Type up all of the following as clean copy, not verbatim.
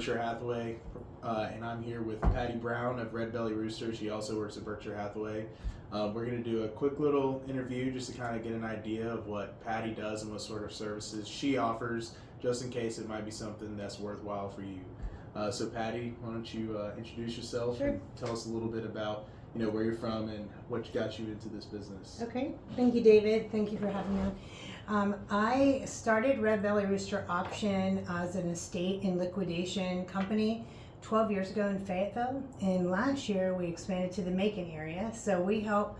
Berkshire Hathaway, and I'm here with Patty Brown of Belly Rooster. She also works at Berkshire Hathaway. We're going to do a quick little interview just to kind of get an idea of what Patty does and what sort of services she offers, just in case it might be something that's worthwhile for you. So Patty, why don't you introduce yourself Sure. and tell us a little bit about where you're from and what got you into this business. Okay, thank you, David. Thank you for having me on. I started Belly Rooster Auction as an estate and liquidation company 12 years ago in Fayetteville, and last year we expanded to the Macon area. So we help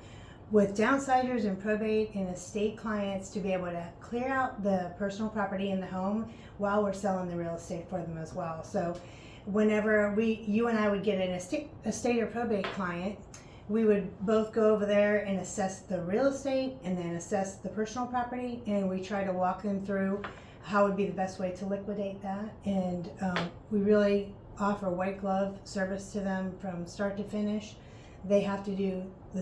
with downsizers and probate and estate clients to be able to clear out the personal property in the home while we're selling the real estate for them as well. So whenever you and I would get an estate or probate client, we would both go over there and assess the real estate and then assess the personal property, and we try to walk them through how would be the best way to liquidate that. And we really offer white glove service to them from start to finish. The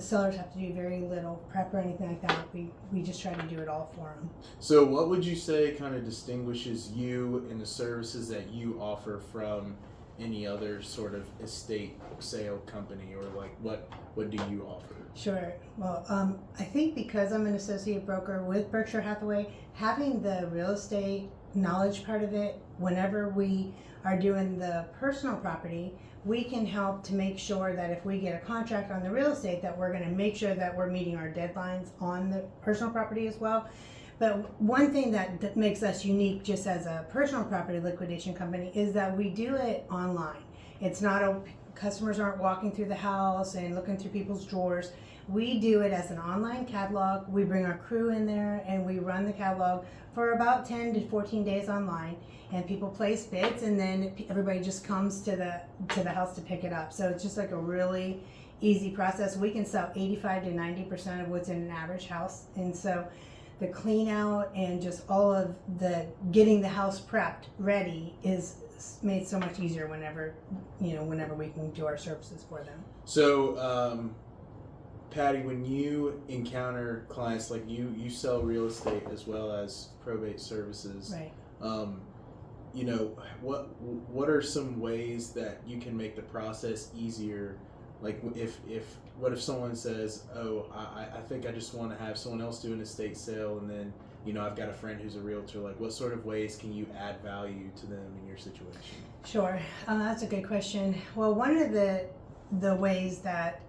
sellers have to do very little prep or anything like that. We just try to do it all for them. So what would you say kind of distinguishes you and the services that you offer from any other sort of estate sale company, or like what do you offer? Sure. Well, I think because I'm an associate broker with Berkshire Hathaway, having the real estate knowledge part of it, whenever we are doing the personal property, we can help to make sure that if we get a contract on the real estate, that we're going to make sure that we're meeting our deadlines on the personal property as well. But one thing that makes us unique just as a personal property liquidation company is that we do it online. It's not customers aren't walking through the house and looking through people's drawers. We do it as an online catalog. We bring our crew in there and we run the catalog for about 10 to 14 days online, and people place bids, and then everybody just comes to the house to pick it up. So it's just like a really easy process. We can sell 85 to 90% of what's in an average house, and so the clean out and just all of the getting the house prepped ready is made so much easier whenever we can do our services for them. So Patty, when you encounter clients, like you sell real estate as well as probate services, right? What are some ways that you can make the process easier? Like what if someone says, oh, I think I just want to have someone else do an estate sale, and then I've got a friend who's a realtor. Like, what sort of ways can you add value to them in your situation? Sure, that's a good question. Well, one of the ways that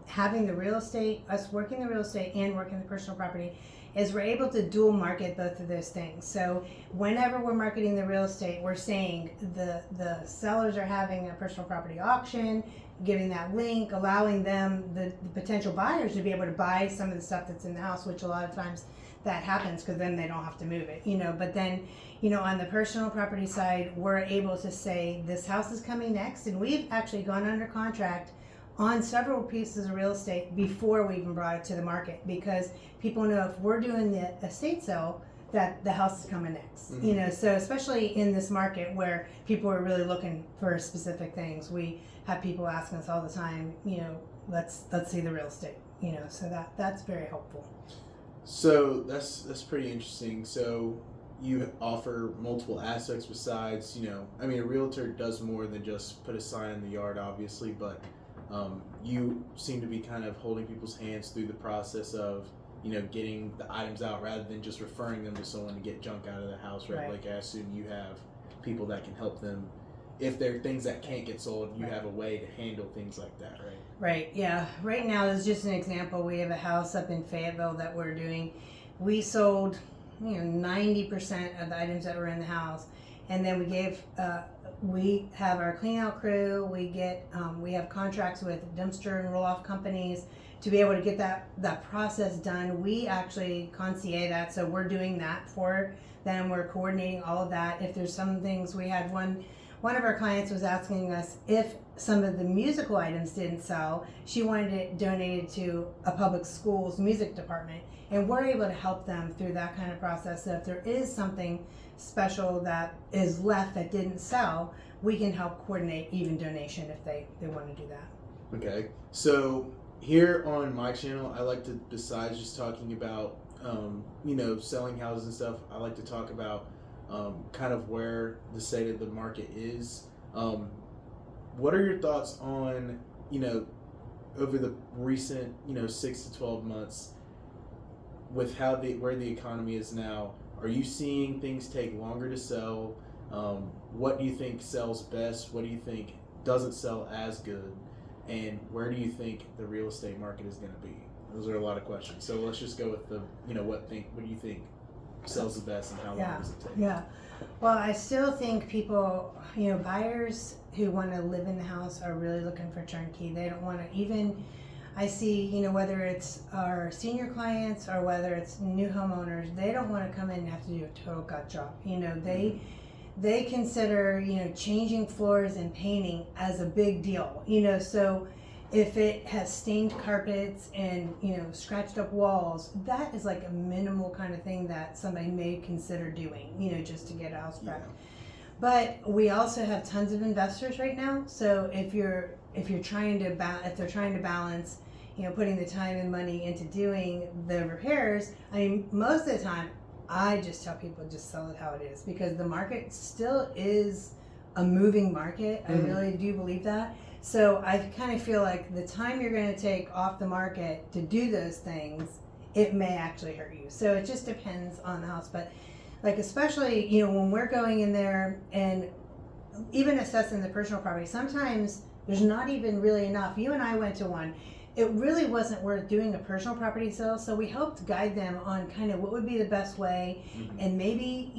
having the real estate, us working the real estate and working the personal property, is we're able to dual market both of those things. So whenever we're marketing the real estate, we're saying the sellers are having a personal property auction, giving that link, allowing them, the potential buyers, to be able to buy some of the stuff that's in the house, which a lot of times that happens because then they don't have to move it, but then, on the personal property side, we're able to say this house is coming next, and we've actually gone under contract on several pieces of real estate before we even brought it to the market, because people know if we're doing the estate sale that the house is coming next. Mm-hmm. So especially in this market where people are really looking for specific things, we have people asking us all the time, let's see the real estate, so that's very helpful. So that's pretty interesting. So you offer multiple aspects besides, a realtor does more than just put a sign in the yard, obviously, but you seem to be kind of holding people's hands through the process of, getting the items out rather than just referring them to someone to get junk out of the house, right? Like, I assume you have people that can help them. If there are things that can't get sold, you have a way to handle things like that, right? Right, yeah. Right now, as just an example, we have a house up in Fayetteville that we're doing. We sold 90% of the items that were in the house, and then we have our clean out crew. We have contracts with dumpster and roll off companies to be able to get that process done. We actually concierge that, so we're doing that for them. We're coordinating all of that. If there's some things, we had one of our clients was asking us if some of the musical items didn't sell. She wanted it donated to a public school's music department, and we're able to help them through that kind of process. So if there is something special that is left that didn't sell, we can help coordinate even donation if they want to do that. Okay, so here on my channel, I like to, besides just talking about selling houses and stuff, I like to talk about kind of where the state of the market is What are your thoughts on, over the recent, 6 to 12 months with where the economy is now? Are you seeing things take longer to sell? What do you think sells best? What do you think doesn't sell as good? And where do you think the real estate market is going to be? Those are a lot of questions. So let's just go with the, what do you think sells the best and how long does it take? Yeah. Well, I still think people, buyers who want to live in the house are really looking for turnkey. They don't want to even, I see, whether it's our senior clients or whether it's new homeowners, they don't want to come in and have to do a total gut job. They consider, changing floors and painting as a big deal, so if it has stained carpets and, scratched up walls, that is like a minimal kind of thing that somebody may consider doing, just to get a house back. Yeah. But we also have tons of investors right now. So if they're trying to balance, putting the time and money into doing the repairs, I mean, most of the time, I just tell people just sell it how it is, because the market still is a moving market. I really do believe that. So I kind of feel like the time you're going to take off the market to do those things, it may actually hurt you. So it just depends on the house. But like, especially, when we're going in there and even assessing the personal property, sometimes there's not even really enough. You and I went to one. It really wasn't worth doing a personal property sale, so we helped guide them on kind of what would be the best way. And maybe,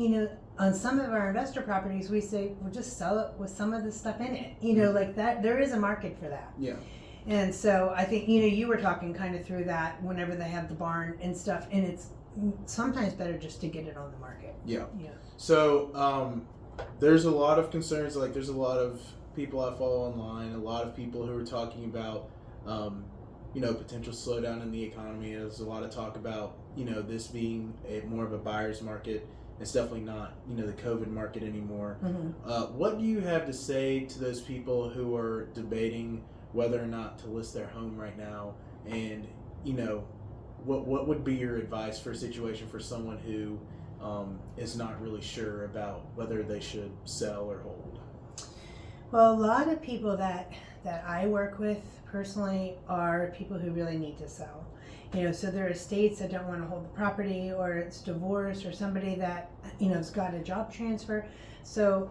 on some of our investor properties, we say, we'll just sell it with some of the stuff in it, like that. There is a market for that. Yeah. And so I think, you were talking kind of through that whenever they have the barn and stuff, and it's sometimes better just to get it on the market. Yeah. Yeah. So there's a lot of concerns, like there's a lot of people I follow online, a lot of people who are talking about, potential slowdown in the economy. There's a lot of talk about, this being more of a buyer's market. It's definitely not, the COVID market anymore. What do you have to say to those people who are debating whether or not to list their home right now? And, what would be your advice for a situation for someone who is not really sure about whether they should sell or hold? Well, a lot of people that I work with personally are people who really need to sell. So there are estates that don't want to hold the property, or it's divorce, or somebody that, has got a job transfer. So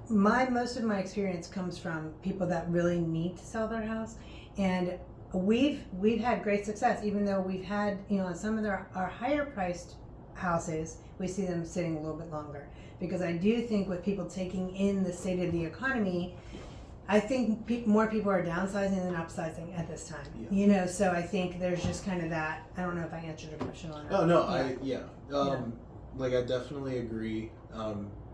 most of my experience comes from people that really need to sell their house. And we've had great success, even though we've had, on some of our higher priced houses, we see them sitting a little bit longer. Because I do think with people taking in the state of the economy, I think more people are downsizing than upsizing at this time. Yeah. So I think there's just kind of that. I don't know if I answered your question on that. Oh no, like I definitely agree.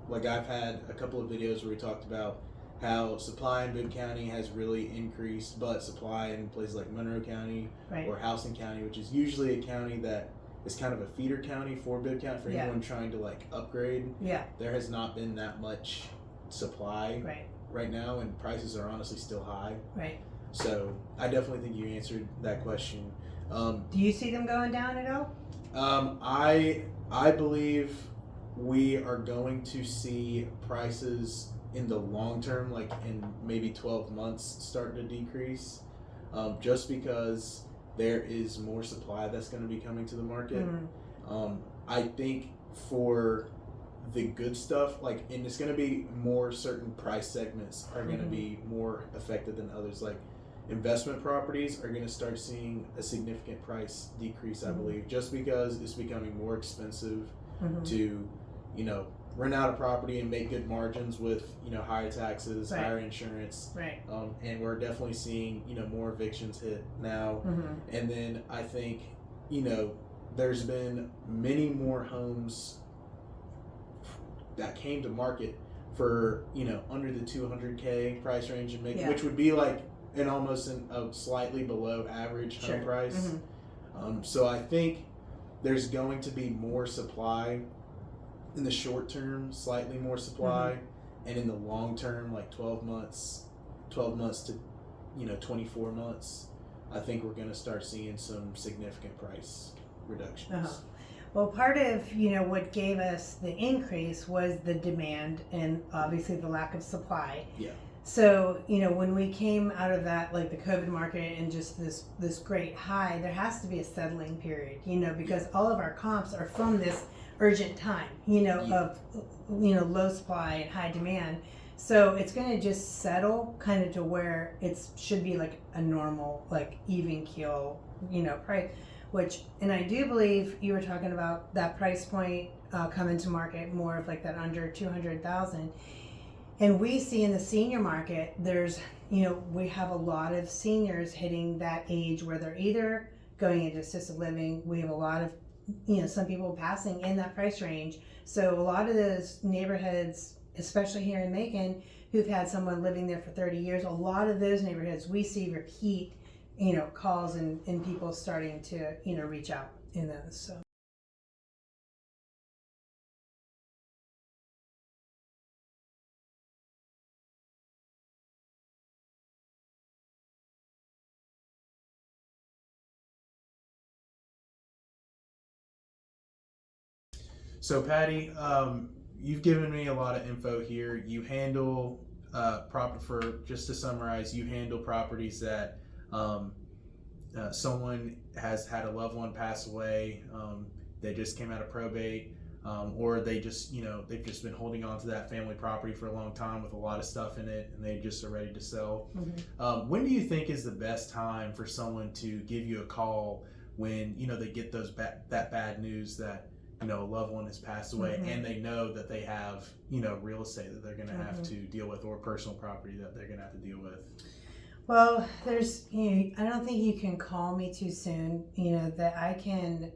Like I've had a couple of videos where we talked about how supply in Bibb County has really increased, but supply in places like Monroe County or Houston County, which is usually a county that is kind of a feeder county for Bibb County, for anyone trying to like upgrade. Yeah. There has not been that much supply right now, and prices are honestly still high. Right. So I definitely think you answered that question. Do you see them going down at all? I believe we are going to see prices in the long term, like in maybe 12 months, start to decrease, just because there is more supply that's going to be coming to the market. I think for the good stuff, like, and it's going to be more certain price segments are going to be more affected than others. Like investment properties are going to start seeing a significant price decrease, I believe, just because it's becoming more expensive to, rent out a property and make good margins with, higher taxes, higher insurance. And we're definitely seeing, more evictions hit now. And then I think, there's been many more homes that came to market for, under the $200K price range, and which would be like almost a slightly below average home price. So I think there's going to be more supply in the short term, slightly more supply, and in the long term, like 12 months to 24 months, I think we're going to start seeing some significant price reductions. Well, part of, what gave us the increase was the demand and obviously the lack of supply. Yeah. So, when we came out of that, like the COVID market and just this great high, there has to be a settling period, because all of our comps are from this urgent time, of, low supply and high demand. So it's going to just settle kind of to where it should be like a normal, like even keel, price, and I do believe you were talking about that price point coming to market more of like that under 200,000. And we see in the senior market, there's, we have a lot of seniors hitting that age where they're either going into assisted living. We have a lot of, some people passing in that price range. So a lot of those neighborhoods, especially here in Macon, who've had someone living there for 30 years, a lot of those neighborhoods, we see repeat, calls and people starting to, reach out in those. So. So Patty, you've given me a lot of info here. You handle just to summarize, you handle properties that someone has had a loved one pass away. They just came out of probate, or they just they've just been holding on to that family property for a long time with a lot of stuff in it, and they just are ready to sell. Mm-hmm. When do you think is the best time for someone to give you a call when they get that bad news that a loved one has passed away, mm-hmm. and they know that they have real estate that they're going to have to deal with, or personal property that they're going to have to deal with? Well, there's I don't think you can call me too soon. That I can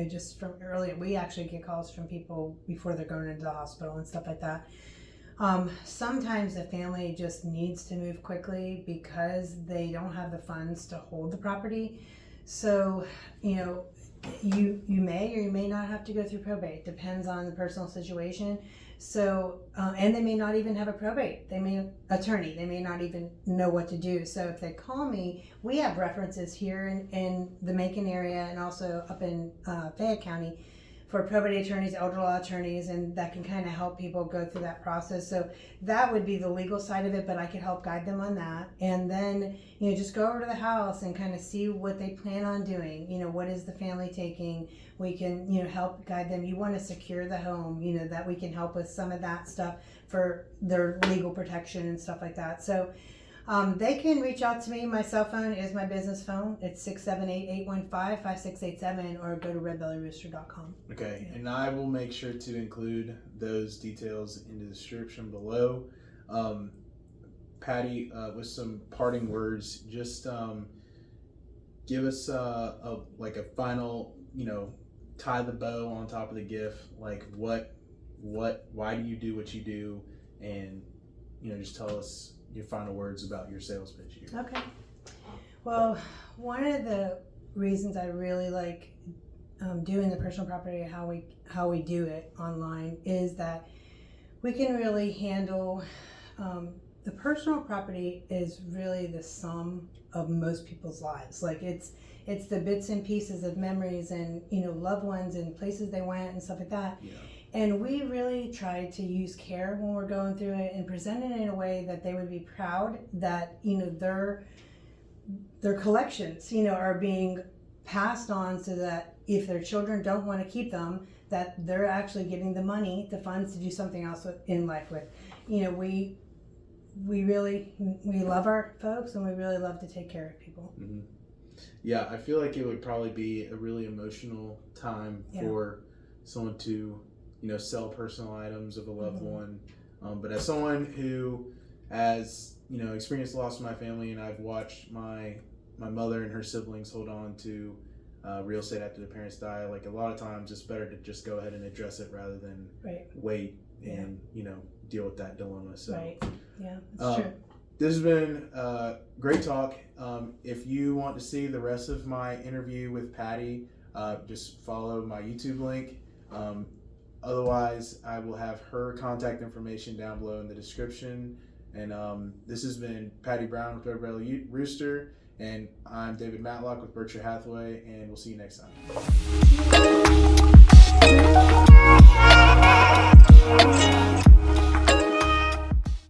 just from earlier, we actually get calls from people before they're going into the hospital and stuff like that. Sometimes the family just needs to move quickly because they don't have the funds to hold the property. So you may or you may not have to go through probate. Depends on the personal situation. So and they may not even have a probate attorney. They may not even know what to do. So if they call me, we have references here in the Macon area and also up in Fayette County for probate attorneys, elder law attorneys, and that can kind of help people go through that process. So that would be the legal side of it, but I could help guide them on that. And then, just go over to the house and kind of see what they plan on doing. What is the family taking? We can, help guide them. You want to secure the home, that we can help with some of that stuff for their legal protection and stuff like that. So they can reach out to me. My cell phone is my business phone. It's 678-815-5687, or go to redbellyrooster.com. Okay, yeah. And I will make sure to include those details in the description below. Patty, with some parting words, just give us a final, tie the bow on top of the gift. Like why do you do what you do? And, just tell us your final words about your sales pitch here. Okay. Well, one of the reasons I really like doing the personal property, how we do it online, is that we can really handle the personal property is really the sum of most people's lives. Like it's the bits and pieces of memories and loved ones and places they went and stuff like that. Yeah. And we really try to use care when we're going through it and present it in a way that they would be proud that their collections are being passed on, so that if their children don't want to keep them, that they're actually getting the money, the funds to do something else in life with. We love our folks, and we really love to take care of people. Mm-hmm. Yeah, I feel like it would probably be a really emotional time for someone to sell personal items of a loved one. But as someone who has, experienced loss in my family, and I've watched my mother and her siblings hold on to real estate after their parents die, like a lot of times it's better to just go ahead and address it rather than wait and, deal with that dilemma. So, yeah, that's true. This has been a great talk. If you want to see the rest of my interview with Patty, just follow my YouTube link. Otherwise, I will have her contact information down below in the description. And this has been Patty Brown with Belly Rooster, and I'm David Matlock with Berkshire Hathaway, and we'll see you next time.